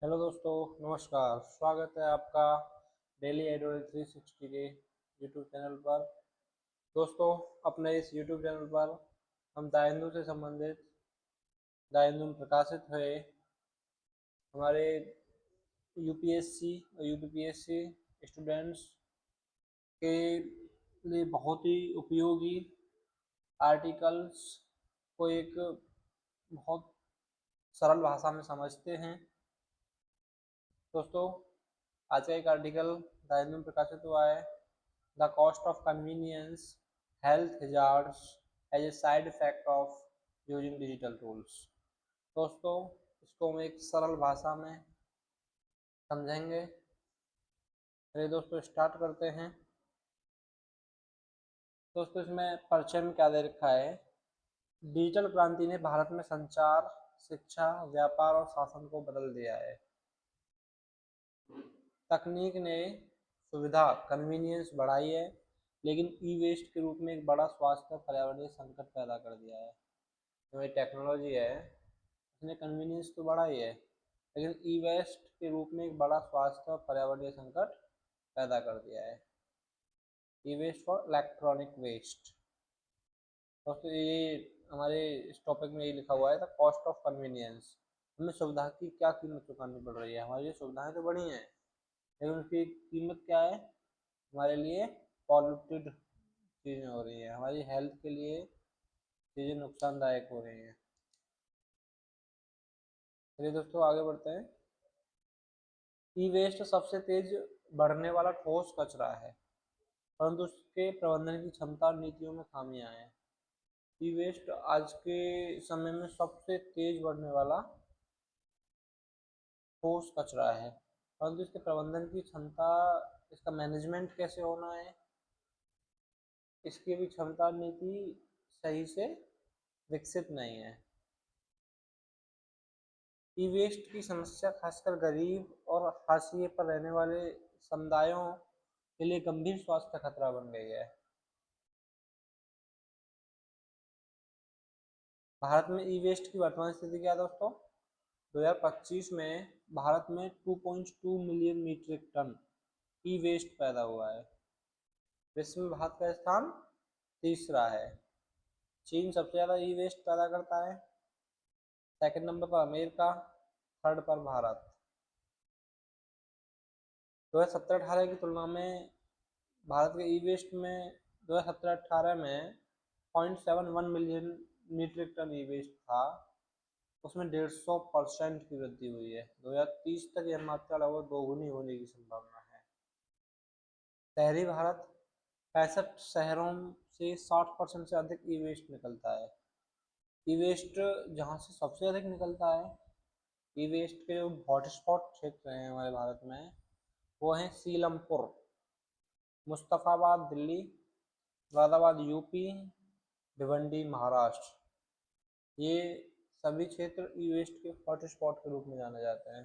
Hello दोस्तों, नमस्कार। स्वागत है आपका डेली एडिटोरियल 360 के यूट्यूब चैनल पर। दोस्तों, अपने इस यूट्यूब चैनल पर हम द हिंदू से संबंधित द हिंदू में प्रकाशित हुए हमारे यूपीएससी और यूपीपीएससी स्टूडेंट्स के लिए बहुत ही उपयोगी आर्टिकल्स को एक बहुत सरल भाषा में समझते हैं। दोस्तों, आज का एक आर्टिकल द हिंदू में प्रकाशित हुआ है, the cost of convenience health hazards as a side effect of using digital tools. दोस्तों, इसको हम एक सरल भाषा में समझेंगे। चलिए दोस्तों, स्टार्ट करते हैं। दोस्तों, इसमें परिचय में क्या दे रखा है। डिजिटल क्रांति ने भारत में संचार, शिक्षा, व्यापार और शासन को बदल दिया है। तकनीक ने सुविधा कन्वीनियंस बढ़ाई है, लेकिन ई वेस्ट के रूप में एक बड़ा स्वास्थ्य और पर्यावरणीय संकट पैदा कर दिया है। जो ये टेक्नोलॉजी है, उसने कन्वीनियंस तो बढ़ाई है, लेकिन ई वेस्ट के रूप में एक बड़ा स्वास्थ्य और पर्यावरणीय संकट पैदा कर दिया है। ई वेस्ट फॉर इलेक्ट्रॉनिक वेस्ट। दोस्तों, ये हमारे इस टॉपिक में ये लिखा हुआ है, द कॉस्ट ऑफ कन्वीनियंस। हमें सुविधा की क्या कीमत चुकानी पड़ रही है। हमारी ये सुविधाएं तो बढ़ी हैं, लेकिन उसकी कीमत क्या है। हमारे लिए पॉल्यूटेड चीज़ें हो रही हैं, हमारी हेल्थ के लिए चीज़ें नुकसानदायक हो रही हैं। चलिए दोस्तों, आगे बढ़ते हैं। ई वेस्ट सबसे तेज बढ़ने वाला ठोस कचरा है, परंतु उसके प्रबंधन की क्षमता और नीतियों में खामियां हैं। ई वेस्ट आज के समय में सबसे तेज बढ़ने वाला ठोस कचरा है, परंतु इसके प्रबंधन की क्षमता, इसका मैनेजमेंट कैसे होना है, इसकी भी क्षमता नीति सही से विकसित नहीं है। ई वेस्ट की समस्या खासकर गरीब और हाशिए पर रहने वाले समुदायों के लिए गंभीर स्वास्थ्य खतरा बन गई है। भारत में ई वेस्ट की वर्तमान स्थिति क्या है दोस्तों। 2025 में भारत में 2.2 मिलियन मीट्रिक टन ई वेस्ट पैदा हुआ है। विश्व में भारत का स्थान तीसरा है। चीन सबसे ज़्यादा ई वेस्ट पैदा करता है, सेकंड नंबर पर अमेरिका, थर्ड पर भारत। 2017-18 की तुलना में भारत के ई वेस्ट में 2017-18 में 0.71 मिलियन मीट्रिक टन ई वेस्ट था, उसमें 150% की वृद्धि हुई है। 2030 तक यह मात्रा लगभग दोगुनी होने की संभावना है। शहरी भारत 65 शहरों से 60% से अधिक ई वेस्ट निकलता है। ई वेस्ट जहाँ से सबसे अधिक निकलता है, ई वेस्ट के जो हॉटस्पॉट क्षेत्र हैं हमारे भारत में, वो हैं सीलमपुर, मुस्तफ़ाबाद दिल्ली, मुरादाबाद यूपी, भिवंडी महाराष्ट्र। ये सभी क्षेत्र ई वेस्ट के हॉटस्पॉट के रूप में जाने जाते हैं।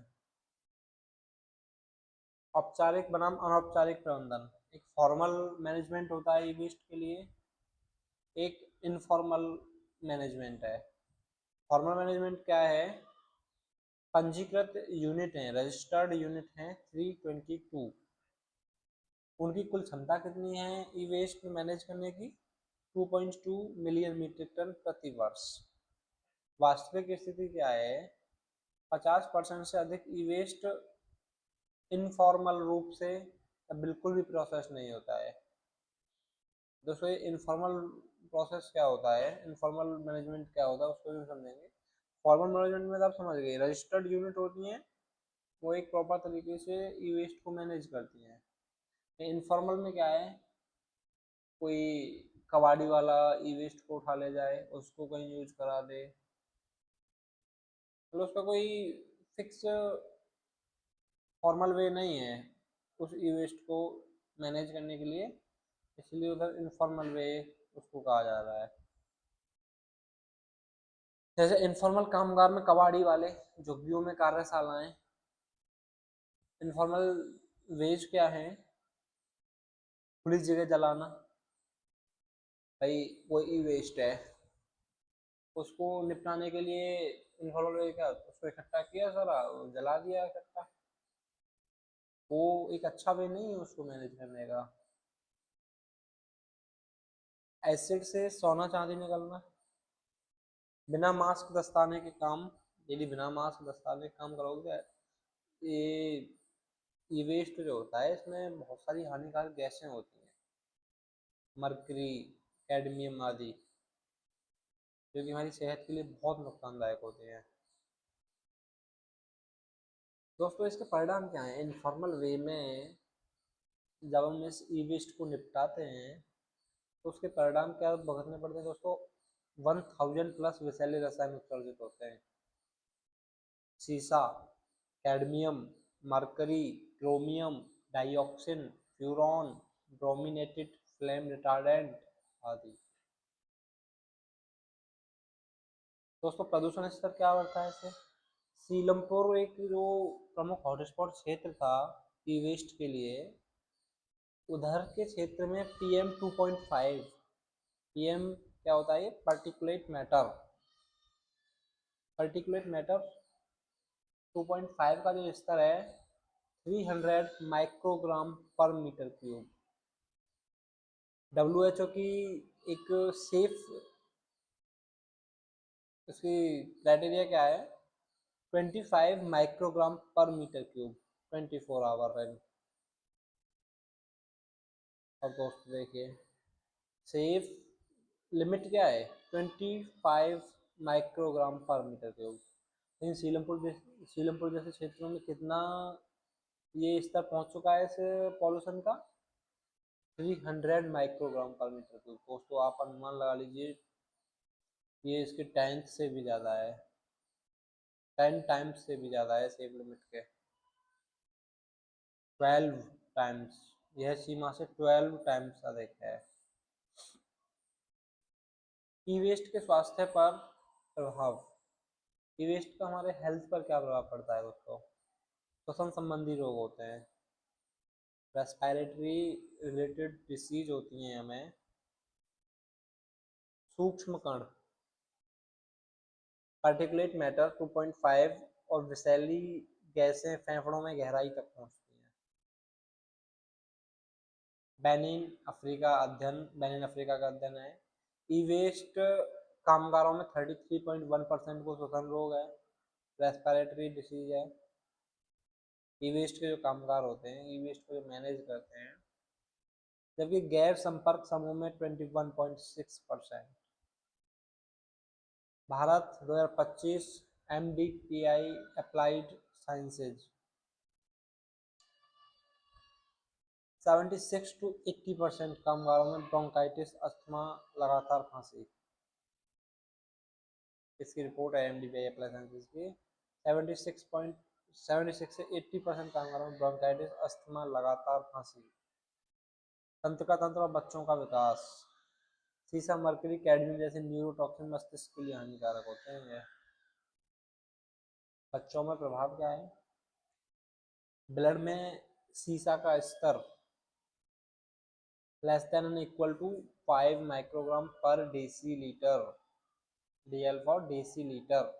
औपचारिक बनाम अनौपचारिक प्रबंधन। एक फॉर्मल मैनेजमेंट होता है ई वेस्ट के लिए, एक इनफॉर्मल मैनेजमेंट है। फॉर्मल मैनेजमेंट क्या है। पंजीकृत यूनिट हैं, रजिस्टर्ड यूनिट हैं 322। उनकी कुल क्षमता कितनी है ई वेस्ट मैनेज करने की। 2.2 मिलियन मीट्रिक टन प्रति वर्ष। वास्तविक स्थिति क्या है। 50% से अधिक ई वेस्ट इनफॉर्मल रूप से बिल्कुल भी प्रोसेस नहीं होता है। दोस्तों, ये इनफॉर्मल प्रोसेस क्या होता है, इनफॉर्मल मैनेजमेंट क्या होता है, उसको भी समझेंगे। फॉर्मल मैनेजमेंट में तो आप समझ गए, रजिस्टर्ड यूनिट होती हैं, वो एक प्रॉपर तरीके से ई वेस्ट को मैनेज करती हैं। इनफॉर्मल में क्या है, कोई कबाड़ी वाला ई वेस्ट को उठा ले जाए, उसको कहीं यूज करा दे, मतलब उसका कोई फिक्स फॉर्मल वे नहीं है उस ई वेस्ट को मैनेज करने के लिए, इसलिए उधर इनफॉर्मल वे उसको कहा जा रहा है। जैसे इनफॉर्मल कामगार में कबाड़ी वाले, झुग्गियों में कार्यशालाएं। इनफॉर्मल वेज क्या है, खुली जगह जलाना, भाई वो ई वेस्ट है, उसको निपटाने के लिए इनफॉर्मल वे क्या, उसको इकट्ठा किया सारा, जला दिया इकट्ठा, वो एक अच्छा वे नहीं है उसको मैनेज करने का। एसिड से सोना चांदी निकलना, बिना मास्क दस्ताने के काम, यदि बिना मास्क दस्ताने के काम करोगे, ये ई वेस्ट जो होता है इसमें बहुत सारी हानिकारक गैसें होती हैं, मरकरी, कैडमियम आदि, जो कि हमारी सेहत के लिए बहुत नुकसानदायक होते हैं। दोस्तों इसके परिणाम क्या हैं? इनफॉर्मल वे में जब हम इस ई वेस्ट को निपटाते हैं तो उसके परिणाम क्या भुगतने पड़ते हैं दोस्तों? 1000 प्लस विषैले रसायन उत्सर्जित होते हैं। सीसा, cadmium, mercury, chromium, dioxin, furan, brominated flame retardant आदि। दोस्तों प्रदूषण स्तर क्या बढ़ता है इससे? सीलमपुर एक जो प्रमुख हॉटस्पॉट क्षेत्र था ई वेस्ट के लिए, उधर के क्षेत्र में PM 2.5, पीएम क्या होता है? ये पार्टिकुलेट मैटर 2.5 का जो स्तर है 300 माइक्रोग्राम पर मीटर क्यूब। WHO की एक सेफ, इसकी क्राइटेरिया क्या है? 25 माइक्रोग्राम पर मीटर क्यूब 24 आवर रन। और दोस्तों देखिए सेफ लिमिट क्या है? 25 माइक्रोग्राम पर मीटर क्यूब। लेकिन सीलमपुर जैसे क्षेत्रों में कितना ये स्तर पहुंच चुका है इस पॉल्यूशन का? 300 माइक्रोग्राम पर मीटर क्यूब। दोस्तों आप अनुमान लगा लीजिए, ये इसके 10 से भी ज़्यादा है, 10 टाइम्स से भी ज़्यादा है सेफ लिमिट के, 12 टाइम्स, यह सीमा से 12 टाइम्स अधिक है। ई वेस्ट के स्वास्थ्य पर प्रभाव। ई वेस्ट का हमारे हेल्थ पर क्या प्रभाव पड़ता है दोस्तों? श्वसन संबंधी रोग होते हैं, रेस्पिरेटरी रिलेटेड डिसीज होती हैं हमें, सूक्ष्म कण, पार्टिकुलेट मैटर 2.5 और विषैली गैसें फेफड़ों में गहराई तक पहुंचती हैं। बेनिन अफ्रीका का अध्ययन है, ई वेस्ट कामगारों में 33.1% को श्वसन रोग है, रेस्पिरेटरी डिसीज है। ई वेस्ट के जो कामगार होते हैं, ई वेस्ट को जो मैनेज करते हैं, जबकि गैर संपर्क समूह में 21.6%। Bharat 2025 MDPI applied sciences 76 to 80% कामगारों में ब्रोंकाइटिस, अस्थमा, लगातार खांसी। इसकी रिपोर्ट है MDPI अप्लाइड साइंसेज की। 76 से 80% कामगारों में ब्रोंकाइटिस, अस्थमा, लगातार खांसी। तंत्रिका तंत्र और बच्चों का विकास। सीसा, मरकरी, कैडमियम जैसे न्यूरोटॉक्सिन मस्तिष्क के लिए हानिकारक होते हैं। बच्चों में प्रभाव क्या है? ब्लड में सीसा का स्तर less than equal to 5 microgram per decilitre, DL for decilitre.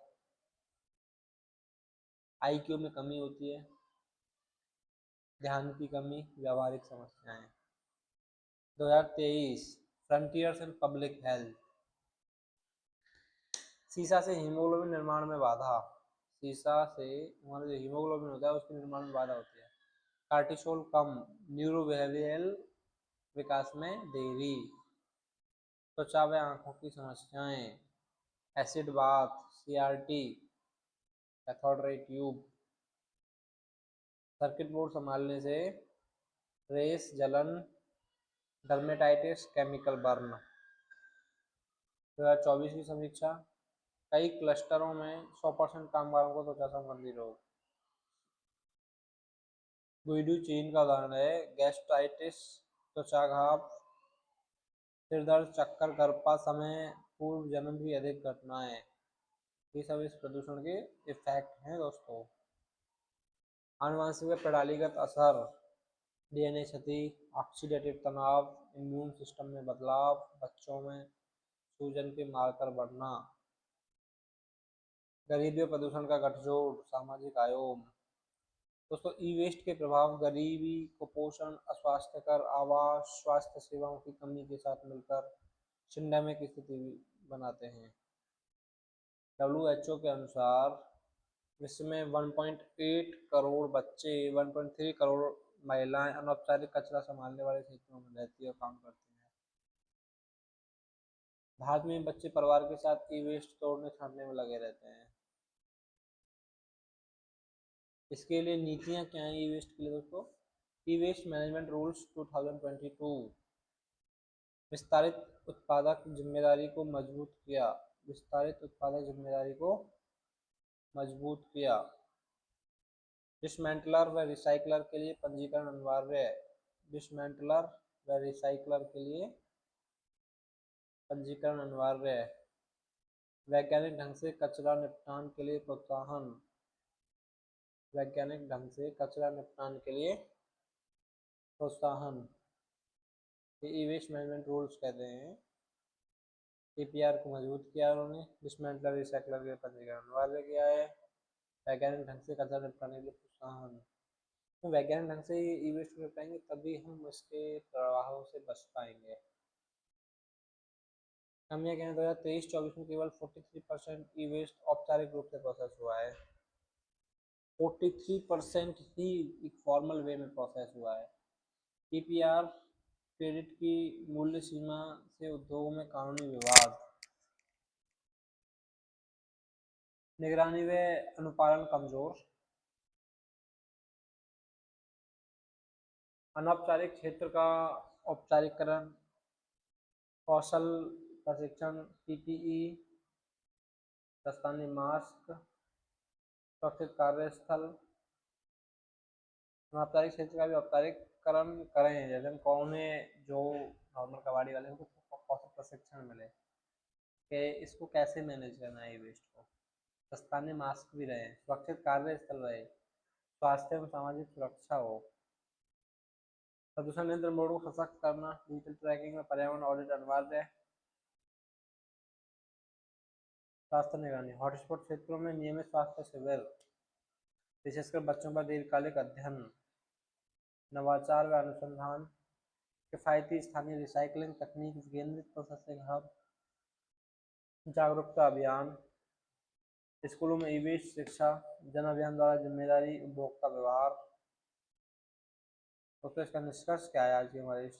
IQ में कमी होती है, ध्यान की कमी, व्यावहारिक समस्याएं। 2023 फ्रंटियर्स इन पब्लिक हेल्थ। सीसा से हीमोग्लोबिन निर्माण में बाधा। सीसा से हमारा जो हीमोग्लोबिन होता है उसके निर्माण में बाधा होती है। कार्टिसोल कम, न्यूरो बिहेवियरल विकास में देरी। त्वचा व आंखों की समस्याएं, acid bath, CRT, cathode ray tube. Circuit board संभालने से रेस, जलन, डर्मेटाइटिस, केमिकल बर्न। 2024 की समीक्षा, कई क्लस्टरों में 100% कामगारों को त्वचा संबंधी रोग। गुइडू चीन का उदाहरण है, गैस्ट्राइटिस, त्वचा घाव, सिर दर्द, चक्कर, गर्भपात समय पूर्व जन्म की अधिक घटनाएं। ये सब इस प्रदूषण के इफेक्ट हैं दोस्तों। आनुवंशिक प्रणालीगत असर, DNA क्षति, ऑक्सीडेटिव तनाव, इम्यून सिस्टम में बदलाव, बच्चों में सूजन के मार्कर बढ़ना। गरीबी और प्रदूषण का गठजोड़, सामाजिक आयोग। दोस्तों ई वेस्ट के प्रभाव गरीबी, कुपोषण, अस्वास्थ्यकर आवास, स्वास्थ्य सेवाओं की कमी के साथ मिलकर सिंडेमिक स्थिति बनाते हैं। WHO के अनुसार विश्व में 1.8 करोड़ बच्चे, 1.3 करोड़ महिलाएं अनौपचारिक कचरा संभालने वाले क्षेत्रों में रहती और काम करती हैं। भारत में बच्चे परिवार के साथ ई वेस्ट तोड़ने छांटने में लगे रहते हैं। इसके लिए नीतियां क्या हैं ई वेस्ट के लिए दोस्तों? ई वेस्ट मैनेजमेंट रूल्स 2022, विस्तारित उत्पादक जिम्मेदारी को मजबूत किया, विस्तारित उत्पादक जिम्मेदारी को मजबूत किया। डिसमेंटलर व रिसाइकलर के लिए पंजीकरण अनिवार्य है, डिसमेंटलर व रिसाइकलर के लिए पंजीकरण अनिवार्य है। वैज्ञानिक ढंग से कचरा निपटान के लिए प्रोत्साहन, वैज्ञानिक ढंग से कचरा निपटान के लिए प्रोत्साहन, ये ई वेस्ट मैनेजमेंट रूल्स कहते हैं। APR को मजबूत किया उन्होंने, डिसमेंटलर रिसाइकलर के पंजीकरण अनिवार्य किया है, वैज्ञानिक ढंग से कचरा निपटाने के लिए प्रोत्साहन। तो वैज्ञानिक ढंग से ई वेस्ट को निपटाएंगे तभी हम इसके प्रभावों से बच पाएंगे। कमियां क्या है? 2023-24 में केवल 43% ई वेस्ट औपचारिक रूप से प्रोसेस हुआ है, 43% ही एक फॉर्मल वे में प्रोसेस हुआ है। EPR क्रेडिट की मूल्य सीमा से उद्योगों में कानूनी विवाद, निगरानी व अनुपालन कमजोर, अनौपचारिक क्षेत्र का औपचारिकरण, कौशल प्रशिक्षण, PPE, दस्ताने, मास्क, सुरक्षित कार्यस्थल, अनौपचारिक क्षेत्र का भी औपचारिकरण करें। जैसे हम कौन है जो नॉर्मल कबाड़ी वाले उनको कौशल प्रशिक्षण मिले कि इसको कैसे मैनेज करना है वेस्ट को, दस्ताने मास्क भी रहे, सुरक्षित कार्यस्थल रहे, स्वास्थ्य एवं सामाजिक सुरक्षा हो, प्रदूषण नियंत्रण बोर्ड को सशक्त करना, डिजिटल ट्रैकिंग में पर्यावरण ऑडिट अनिवार्य है, स्वास्थ्य निगरानी, हॉटस्पॉट क्षेत्रों में नियमित स्वास्थ्य शिविर, विशेषकर बच्चों का दीर्घकालिक अध्ययन, नवाचार व अनुसंधान, किफायती स्थानीय रिसाइकलिंग तकनीक, केंद्रित प्रोसेसिंग हब, जागरूकता अभियान, स्कूलों में ई वेस्ट शिक्षा, जन अभियान द्वारा जिम्मेदारी उपभोक्ता व्यवहार। तो इसका निष्कर्ष क्या है आज के हमारे इस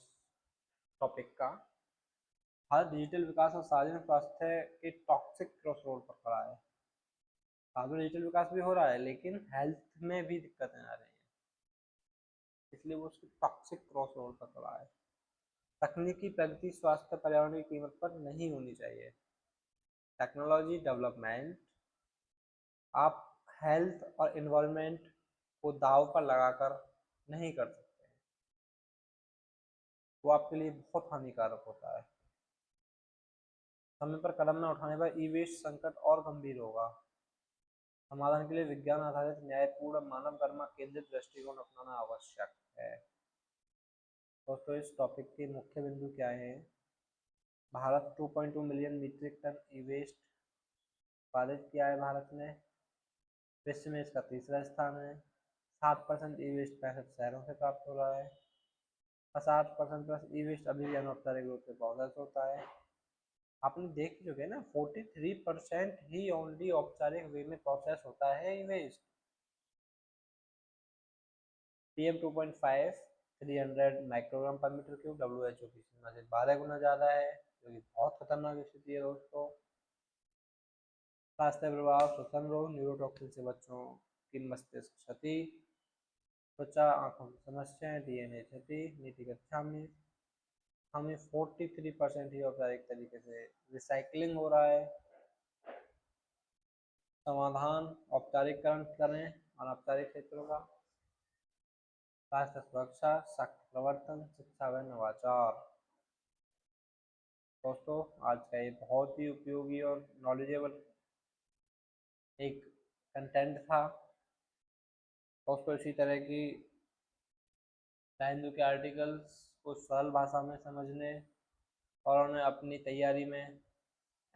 टॉपिक का? भारत डिजिटल विकास और सार्वजनिक स्वास्थ्य के टॉक्सिक क्रॉस रोड पर खड़ा है। भारत में डिजिटल विकास भी हो रहा है लेकिन हेल्थ में भी दिक्कतें आ रही हैं, इसलिए वो उसकी टॉक्सिक क्रॉस रोड पर खड़ा है। तकनीकी प्रगति स्वास्थ्य पर्यावरण की कीमत पर नहीं होनी चाहिए। टेक्नोलॉजी डेवलपमेंट आप हेल्थ और एनवायरनमेंट को दांव पर लगाकर नहीं कर सकते, वो आपके लिए बहुत हानिकारक होता है। समय पर कदम न उठाने पर ई वेस्ट संकट और गंभीर होगा। समाधान के लिए विज्ञान आधारित, न्यायपूर्ण, मानव कर्म केंद्रित दृष्टिकोण अपनाना आवश्यक है। दोस्तों इस टॉपिक के मुख्य बिंदु क्या है? भारत 2.2 मिलियन मीट्रिक टन ई वेस्ट उत्पादित किया है भारत ने, विश्व में इसका तीसरा स्थान है। 7% ई वेस्ट 65 शहरों से प्राप्त हो रहा है, 60% प्लस ई वेस्ट अभी भी अनौपचारिक रूप से प्रोसेस होता है। आपने देख चुके ना 43% ही ओनली औपचारिक वे में प्रोसेस होता है ई वेस्ट। PM 2.5 300 माइक्रोग्राम पर मीटर क्यूब, WHO की सीमा से 12 गुना ज़्यादा है, जो कि बहुत खतरनाक स्थिति है दोस्तों। स्वास्थ्य प्रभाव, श्वसन रोग, न्यूरोटॉक्सिन से बच्चों की मस्तिष्क क्षति, त्वचा आंखों की समस्याएं, DNA क्षति, नीतिगत खामी। 43% ही औपचारिक तरीके से रिसाइकलिंग हो रहा है। समाधान औपचारिकरण करें अनौपचारिक क्षेत्रों का, स्वास्थ्य सुरक्षा, सख्त प्रवर्तन, शिक्षा व नवाचार। दोस्तों आज का ये बहुत ही उपयोगी और नॉलेजेबल एक कंटेंट था। दोस्तों इसी तरह की हिंदू के आर्टिकल्स को सरल भाषा में समझने और उन्हें अपनी तैयारी में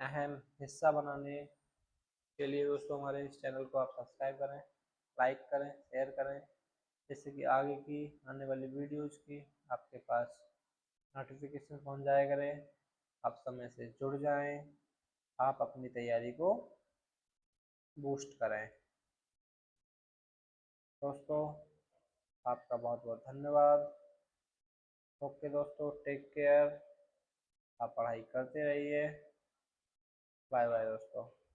अहम हिस्सा बनाने के लिए दोस्तों हमारे इस चैनल को आप सब्सक्राइब करें, लाइक करें, शेयर करें, जिससे कि आगे की आने वाली वीडियोज़ की आपके पास नोटिफिकेशन पहुंच जाया करे, आप समय से जुड़ जाएं, आप अपनी तैयारी को बूस्ट करें। दोस्तों आपका बहुत बहुत धन्यवाद। ओके दोस्तों, टेक केयर, आप पढ़ाई करते रहिए। बाय बाय दोस्तों।